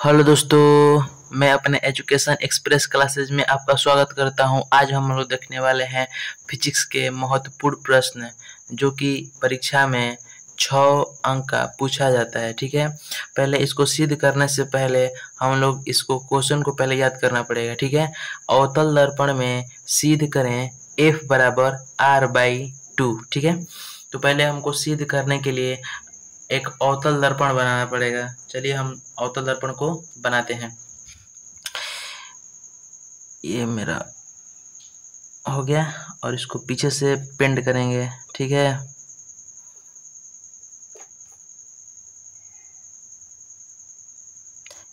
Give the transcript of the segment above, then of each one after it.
Hello दोस्तों, मैं अपने एजुकेशन एक्सप्रेस क्लासेज में आपका स्वागत करता हूं। आज हम लोग देखने वाले हैं फिजिक्स के महत्वपूर्ण प्रश्न जो कि परीक्षा में 6 अंक का पूछा जाता है। ठीक है, पहले इसको सिद्ध करने से पहले हम लोग इसको क्वेश्चन को पहले याद करना पड़ेगा। ठीक है, अवतल दर्पण में सिद्ध करें F बराबर R/2। ठीक है, तो पहले हमको सिद्ध करने के लिए एक अवतल दर्पण बनाना पड़ेगा। चलिए हम अवतल दर्पण को बनाते हैं। ये मेरा हो गया और इसको पीछे से पेंट करेंगे। ठीक है,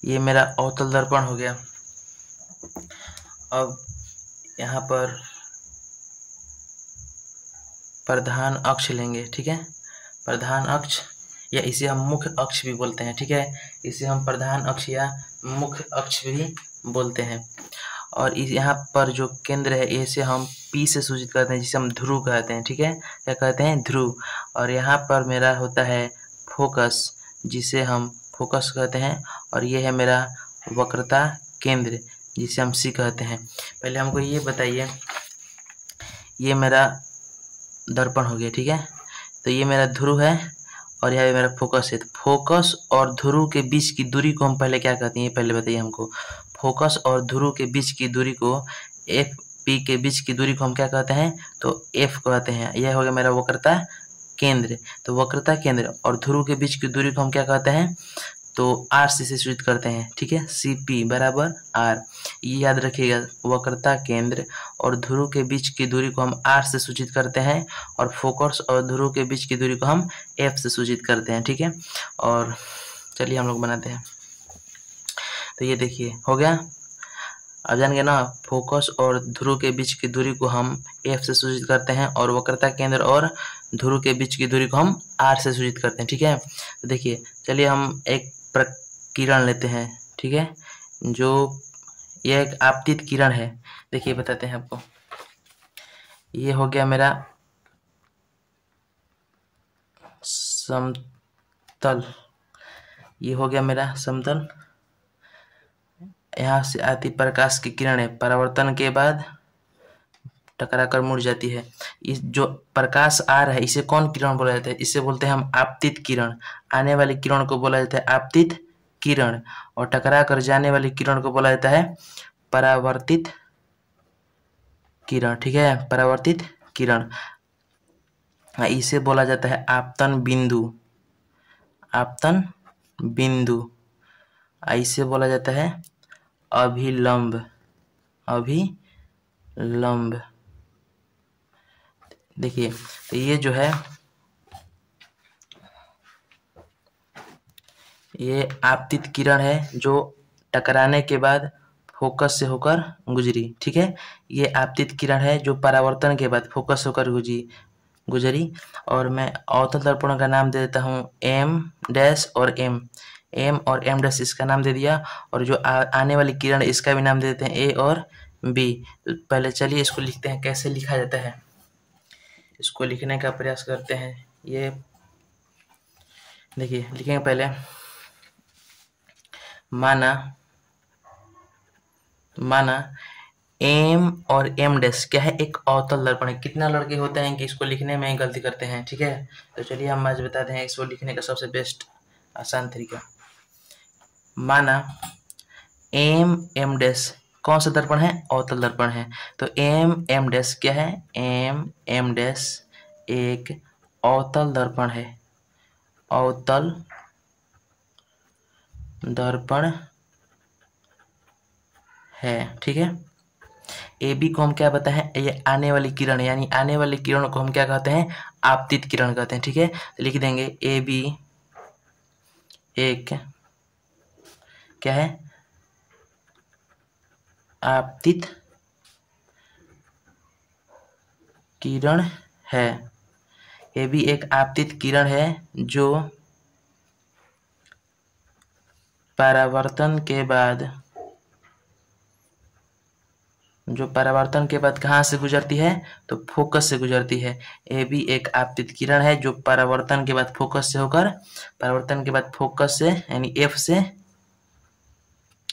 ये मेरा अवतल दर्पण हो गया। अब यहाँ पर प्रधान अक्ष लेंगे। ठीक है, प्रधान अक्ष या इसे हम मुख्य अक्ष भी बोलते हैं। ठीक है, इसे हम प्रधान अक्ष या मुख्य अक्ष भी बोलते हैं। और इस यहाँ पर जो केंद्र है इसे हम P से सूचित करते हैं, जिसे हम ध्रुव कहते हैं। ठीक है, क्या कहते हैं? ध्रुव। और यहाँ पर मेरा होता है फोकस, जिसे हम फोकस कहते हैं। और ये है मेरा वक्रता केंद्र, जिसे हम C कहते हैं। पहले हमको ये बताइए, ये मेरा दर्पण हो गया। ठीक है, तो ये मेरा ध्रुव है और यह मेरा फोकस है। तो फोकस और ध्रुव के बीच की दूरी को हम पहले क्या कहते हैं, ये पहले बताइए हमको। फोकस और ध्रुव के बीच की दूरी को FP के बीच की दूरी को हम क्या कहते हैं? तो F कहते हैं। यह हो गया मेरा वक्रता केंद्र। तो वक्रता केंद्र और ध्रुव के बीच की दूरी को हम क्या कहते हैं? तो R से सूचित करते हैं। ठीक है, CP बराबर R। ये याद रखिएगा, वक्रता केंद्र और ध्रुव के बीच की दूरी को हम R से सूचित करते हैं और फोकस और ध्रुव के बीच की दूरी को हम F से सूचित करते हैं। ठीक है, और चलिए हम लोग बनाते हैं। तो ये देखिए हो गया। अब जान गए ना, फोकस और ध्रुव के बीच की दूरी को हम F से सूचित करते हैं और वक्रता केंद्र और ध्रुव के बीच की दूरी को हम R से सूचित करते हैं। ठीक है, तो देखिए चलिए हम एक प्रकिरण लेते हैं। ठीक है, जो यह एक आपतित किरण है। देखिए बताते हैं आपको। ये हो गया मेरा समतल, ये हो गया मेरा समतल। यहाँ से आती प्रकाश की किरणें परावर्तन के बाद टकरा कर मुड़ जाती है। इस जो प्रकाश आ रहा है इसे कौन किरण बोला जाता है? इसे बोलते हैं हम आपतित किरण। आने वाली किरण को बोला जाता है आपतित किरण और टकरा कर जाने वाली किरण को बोला जाता है परावर्तित किरण। ठीक है, परावर्तित किरण। इसे बोला जाता है आपतन बिंदु। आपतन बिंदु। इसे बोला जाता है अभिलंब। अभिलंब। देखिए तो ये जो है, ये आपतित किरण है जो टकराने के बाद फोकस से होकर गुजरी। ठीक है, ये आपतित किरण है जो परावर्तन के बाद फोकस से होकर गुजरी। और मैं अवतल दर्पण का नाम दे देता हूँ M' और M और M' इसका नाम दे दिया। और जो आने वाली किरण इसका भी नाम दे देते हैं A और B। तो पहले चलिए इसको लिखते हैं, कैसे लिखा जाता है इसको लिखने का प्रयास करते हैं। ये देखिए लिखेंगे पहले, माना M और M' क्या है? एक अवतल दर्पण है। कितना लड़के होते हैं कि इसको लिखने में गलती करते हैं। ठीक है, तो चलिए हम आज बताते हैं इसको लिखने का सबसे बेस्ट आसान तरीका। माना M कौन सा दर्पण है? अवतल दर्पण है। तो M क्या है? M एक अवतल दर्पण है। अवतल दर्पण है। ठीक है, AB को हम क्या बताएं? ये आने वाली किरण, यानी आने वाली किरण को हम क्या कहते हैं? आपतित किरण कहते हैं। ठीक है, तो लिख देंगे AB एक क्या है? आपतित किरण है। AB एक आपतित किरण है जो परावर्तन के बाद कहाँ से गुजरती है? तो फोकस से गुजरती है। AB एक आपतित किरण है जो परावर्तन के बाद फोकस से यानी F से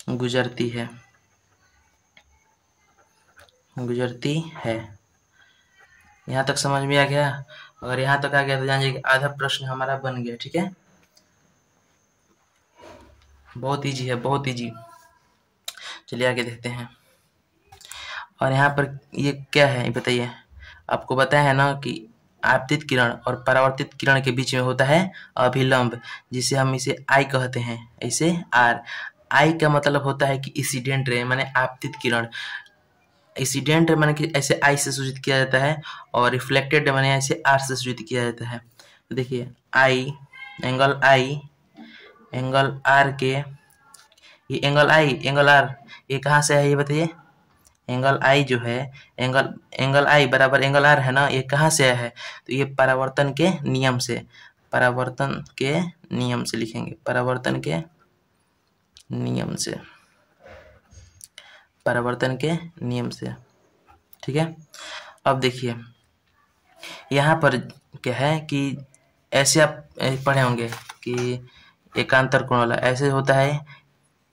गुजरती है, गुजरती है। यहाँ तक समझ में आ गया? अगर यहाँ तक आ गया तो जानिए कि आधा प्रश्न हमारा बन गया। ठीक है, बहुत इजी है, बहुत इजी। चलिए आगे देखते हैं। और यहाँ पर ये क्या है, ये बताइए। आपको बताया है ना कि आपतित किरण और परावर्तित किरण के बीच में होता है अभिलंब, जिसे हम इसे आई कहते हैं, इसे आर। आई का मतलब होता है कि इंसिडेंट रे, माने आपतित किरण। इंसिडेंट माने कि ऐसे आई से सूचित किया जाता है, और रिफ्लेक्टेड माने ऐसे आर से सूचित किया जाता है। तो देखिए आई, एंगल आर के, ये एंगल आई, एंगल आर, ये कहाँ से है ये बताइए। एंगल आई जो है, एंगल आई बराबर एंगल आर है ना, ये कहाँ से आया है? तो ये परावर्तन के नियम से, परावर्तन के नियम से लिखेंगे, परावर्तन के नियम से, परावर्तन के नियम से। ठीक है, अब देखिए यहाँ पर क्या है कि ऐसे आप पढ़े होंगे कि एकांतर कोण वाला ऐसे होता है।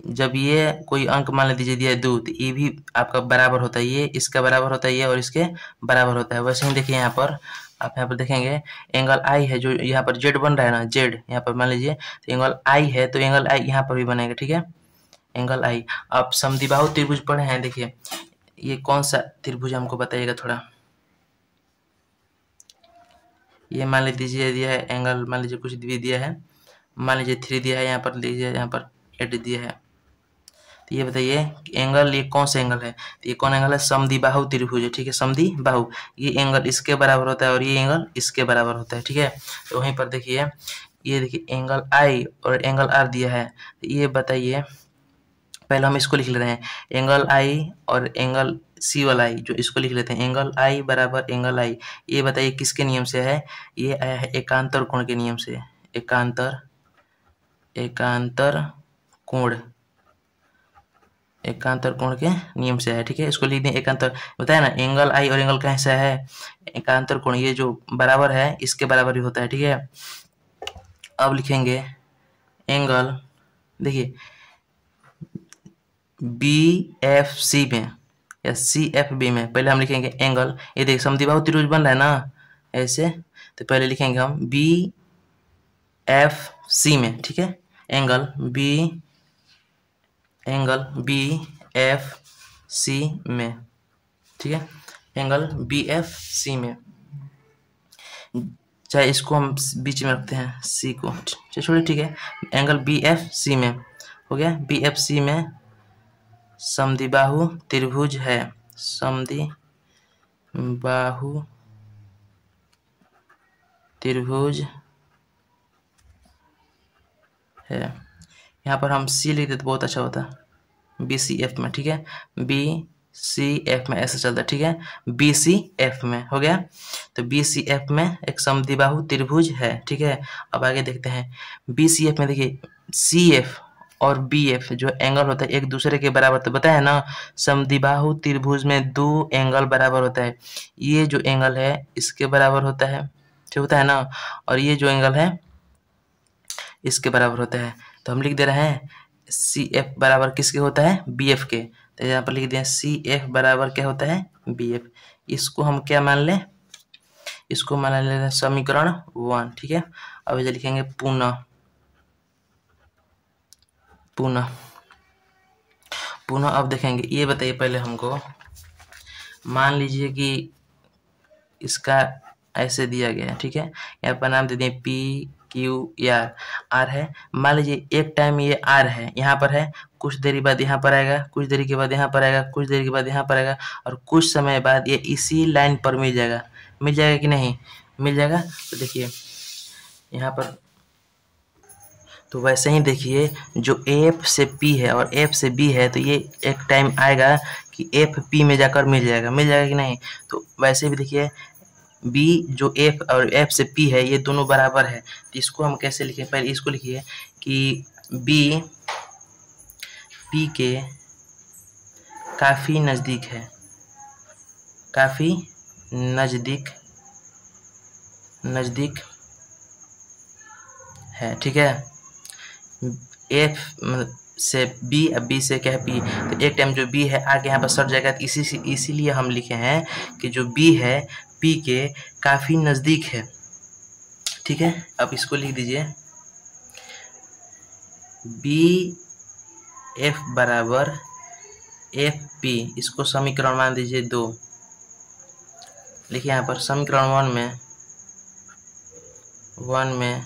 जब ये कोई अंक मान लीजिए दिया है 2, तो ये भी आपका बराबर होता है, ये इसका बराबर होता है, ये और इसके बराबर होता है। वैसे ही देखिए यहाँ पर, आप यहाँ पर देखेंगे एंगल आई है, जो यहाँ पर जेड बन रहा है ना, जेड यहाँ पर मान लीजिए, तो एंगल आई है, तो एंगल आई यहाँ पर भी बनेगा। ठीक है, एंगल आई। आप समद्विबाहु त्रिभुज पढ़े हैं, देखिए ये कौन सा त्रिभुज हमको बताइएगा थोड़ा। ये मान लीजिए दिया है एंगल, मान लीजिए कुछ भी दिया है, मान लीजिए 3 दिया है, यहाँ पर लीजिए, यहाँ पर 8 दिया है। तो ये बताइए एंगल, ये कौन सा एंगल है? तो ये कौन एंगल है? समद्विबाहु त्रिभुज है। ठीक है, समद्विबाहु, ये एंगल इसके बराबर होता है और ये एंगल इसके बराबर होता है। ठीक है, तो वहीं पर देखिए, ये देखिए एंगल आई और एंगल आर दिया है। तो ये बताइए, पहले हम इसको लिख ले रहे हैं, एंगल आई और एंगल सी वाला आई, जो इसको लिख लेते हैं, एंगल आई बराबर एंगल आई। ये बताइए किसके नियम से है? ये आया है एकांतर कोण के नियम से, एकांतर कोण, एकांतर कोण के नियम से है। ठीक है, इसको लिख दें एकांतर, बताया ना एंगल आई और एंगल कैसा है? एकांतर कोण, ये जो बराबर है इसके बराबर ही होता है। ठीक है, अब लिखेंगे एंगल, देखिए बी एफ सी में या सी एफ बी में, पहले हम लिखेंगे एंगल, ये देखिए समद्विबाहु त्रिभुज बन रहा है ना ऐसे, तो पहले लिखेंगे हम बी एफ सी में। ठीक है, एंगल बी एफ सी में। ठीक है, एंगल बी एफ सी में, चाहे इसको हम बीच में रखते हैं सी को, छोड़िए। ठीक है, एंगल बी एफ सी में हो गया। बी एफ सी में समद्विबाहु त्रिभुज है, समद्विबाहु त्रिभुज है। यहाँ पर हम सी लिख देते बहुत अच्छा होता, बी सी एफ में। ठीक है, बी सी एफ में ऐसा चलता है। ठीक है, बी सी एफ में हो गया, तो बी सी एफ में एक समद्विबाहु त्रिभुज है। ठीक है, अब आगे देखते हैं। बी सी एफ में देखिए सी एफ और बी एफ जो एंगल होता है एक दूसरे के बराबर, तो बताया ना समद्विबाहु त्रिभुज में 2 एंगल बराबर होता है। ये जो एंगल है इसके बराबर होता है, ठीक होता है ना, और ये जो एंगल है इसके बराबर होता है। तो हम लिख दे रहे हैं सी एफ बराबर किसके होता है? बी एफ के। तो यहाँ पर लिख दें सी एफ बराबर क्या होता है? B F. इसको हम क्या मान लें? इसको मान लेते हैं समीकरण 1। ठीक है, अब इसे लिखेंगे पुनः अब देखेंगे। ये बताइए पहले हमको, मान लीजिए कि इसका ऐसे दिया गया है। ठीक है, यहाँ पर नाम दे दें पी क्यू आर, आर है। मान लीजिए एक टाइम ये आर है, यहाँ पर है, कुछ देरी बाद यहाँ पर आएगा, कुछ देरी के बाद यहाँ पर आएगा, कुछ देरी के बाद यहाँ पर आएगा, और कुछ समय बाद ये इसी लाइन पर मिल जाएगा कि नहीं? मिल जाएगा। तो देखिए यहाँ पर, तो वैसे ही देखिए जो एफ से पी है और एफ से बी है, तो ये एक टाइम आएगा कि एफ पी में जाकर मिल जाएगा कि नहीं? तो वैसे भी देखिए बी जो एफ और एफ से पी है ये दोनों बराबर है। तो इसको हम कैसे लिखें? पहले इसको लिखिए कि बी पी के काफ़ी नज़दीक है, काफ़ी नज़दीक है। ठीक है, एफ से बी, अब बी से क्या है पी, तो एक टाइम जो बी है आगे यहाँ पर सट जाएगा, तो इसीलिए हम लिखे हैं कि जो बी है पी के काफ़ी नज़दीक है। ठीक है, अब इसको लिख दीजिए बी एफ बराबर एफ पी, इसको समीकरण मान दीजिए 2। लिखिए यहाँ पर समीकरण वन में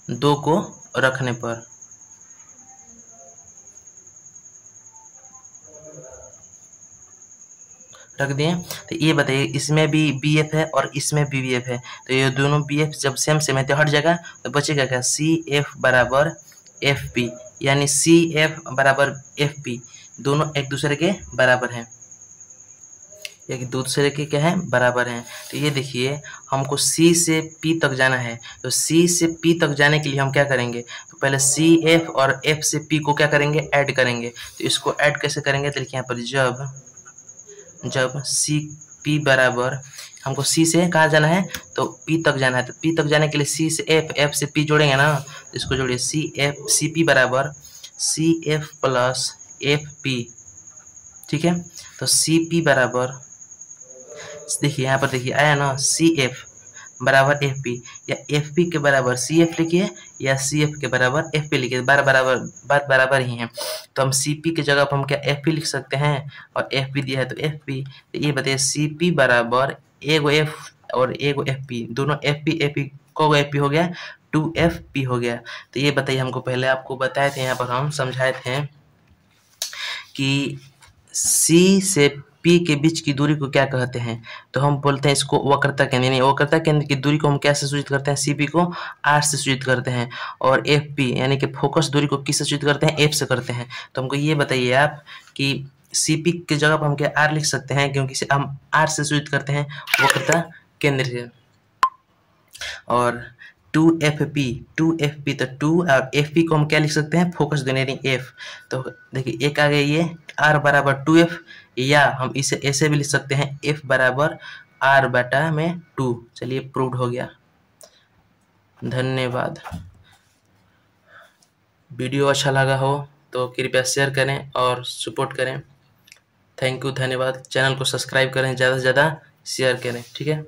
2 को रखने पर रख दिए, तो ये बताइए इसमें भी बी एफ है और इसमें भी बी एफ है, तो ये दोनों बी एफ जब सेम सेम है तो हट जाएगा, तो बचेगा क्या सी एफ बराबर एफ पी, यानी सी एफ बराबर एफ पी दोनों एक दूसरे के बराबर हैं, एक दूसरे के क्या है बराबर हैं। तो ये देखिए हमको C से P तक जाना है, तो C से P तक जाने के लिए हम क्या करेंगे, तो पहले C F और F से P को क्या करेंगे ऐड करेंगे। तो इसको ऐड कैसे करेंगे, तो देखिए यहाँ पर जब C P बराबर हमको C से कहाँ जाना है तो P तक जाना है, तो P तक जाने के लिए C से F से P जोड़ेंगे ना, तो इसको जोड़िए C P बराबर C F plus F P। ठीक है, तो C P बराबर देखिए यहाँ पर देखिए आया ना सी एफ बराबर एफ पी, या एफ पी के बराबर सी एफ लिखिए या सी एफ के बराबर एफ पी लिखिए, बार बराबर ही है, तो हम सी पी की जगह पर हम क्या एफ पी लिख सकते हैं और एफ पी दिया है तो एफ पी, तो ये बताइए सी पी बराबर एगो एफ और एगो एफ पी, दोनों एफ पी को एफ पी हो गया 2FP हो गया। तो ये बताइए हमको पहले आपको बताए थे यहाँ पर हम समझाए थे कि C से P के बीच की दूरी को क्या कहते हैं, तो हम बोलते हैं इसको वक्रता केंद्र, यानी वक्रता केंद्र की दूरी को हम क्या से सूचित करते हैं CP को R से सूचित करते हैं, और FP यानी कि फोकस दूरी को किस से सूचित करते हैं F से करते हैं। तो हमको ये बताइए आप कि CP की जगह पर हम क्या R लिख सकते हैं, क्योंकि हम R से सूचित करते हैं वक्रता केंद्र से, और 2FP तो 2 और FP को हम क्या लिख सकते हैं फोकस दूरी यानी F। तो देखिए एक आ गया ये R बराबर 2F, या हम इसे ऐसे भी लिख सकते हैं F बराबर R बटा में 2। चलिए प्रूव्ड हो गया। धन्यवाद। वीडियो अच्छा लगा हो तो कृपया शेयर करें और सपोर्ट करें। थैंक यू, धन्यवाद। चैनल को सब्सक्राइब करें, ज़्यादा से ज़्यादा शेयर करें। ठीक है।